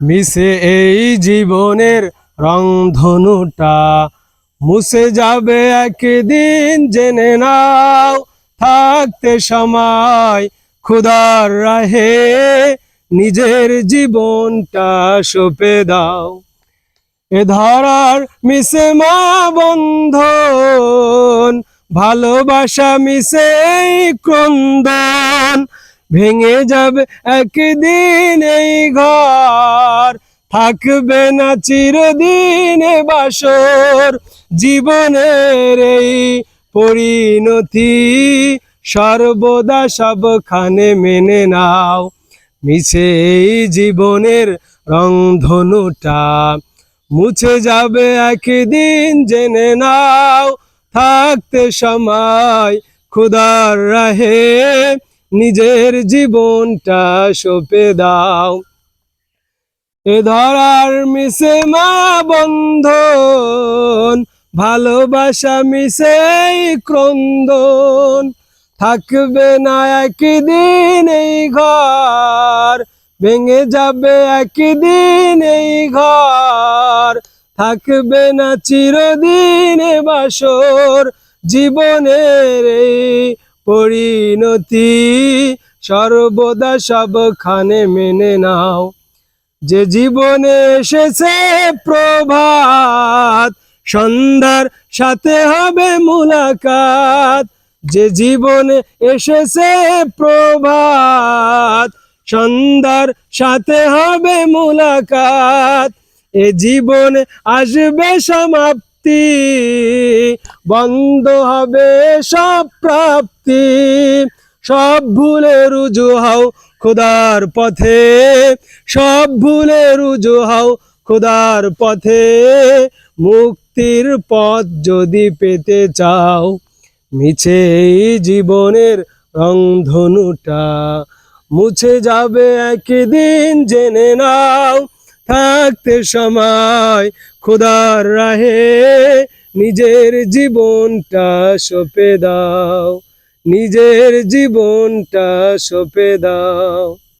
মিশে এই জীবনের রংধনুটা মুছে যাবে একদিন, জেনে নাও। থাকতে সময় খোদার রাহে নিজের জীবনটা সঁপে দাও। এ ধরার মিশে মা বন্ধন, ভালোবাসা মিশে এই ক্রন্দন। ভেঙে যাবে একদিন এই ঘর, থাকবে না চিরদিন এ বাসর। জীবনের এই পরিণতি সর্বদা সবখানে মেনে নাও। মিছে এই জীবনের রংধনুটা মুছে যাবে একদিন, জেনে নাও। থাকতে সময় খোদার রাহে নিজের জীবনটা সঁপে দাও। এ ধরার মিশে মা বন্ধন, ভালোবাসা মিশে এই ক্রন্দন। থাকবে না একদিন এই ঘর, ভেঙে যাবে একদিন এই ঘর। থাকবে না চিরদিন এ বাসর। জীবনের এই পরিণতি সর্বদা সবখানে মেনে নাও। যে জীবনে এসেছে প্রভাত, সন্ধ্যার সাথে হবে মুলাকাত। যে জীবনে এসেছে প্রভাত, সন্ধ্যার সাথে হবে মুলাকাত। এ জীবনে আসবে সমাপ্তি, বন্ধ হবে সব প্রাপ্তি। সব ভুলে রুজু হও খোদার পথে, সব ভুলে রুজু হও খোদার পথে। মুক্তির পথ যদি পেতে চাও, মিছে এই জীবনের রংধনুটা মুছে যাবে একদিন, জেনে নাও। থাকতে সময় খোদার রাহে নিজের জীবনটা সঁপে দাও, নিজের জীবনটা সঁপে দাও।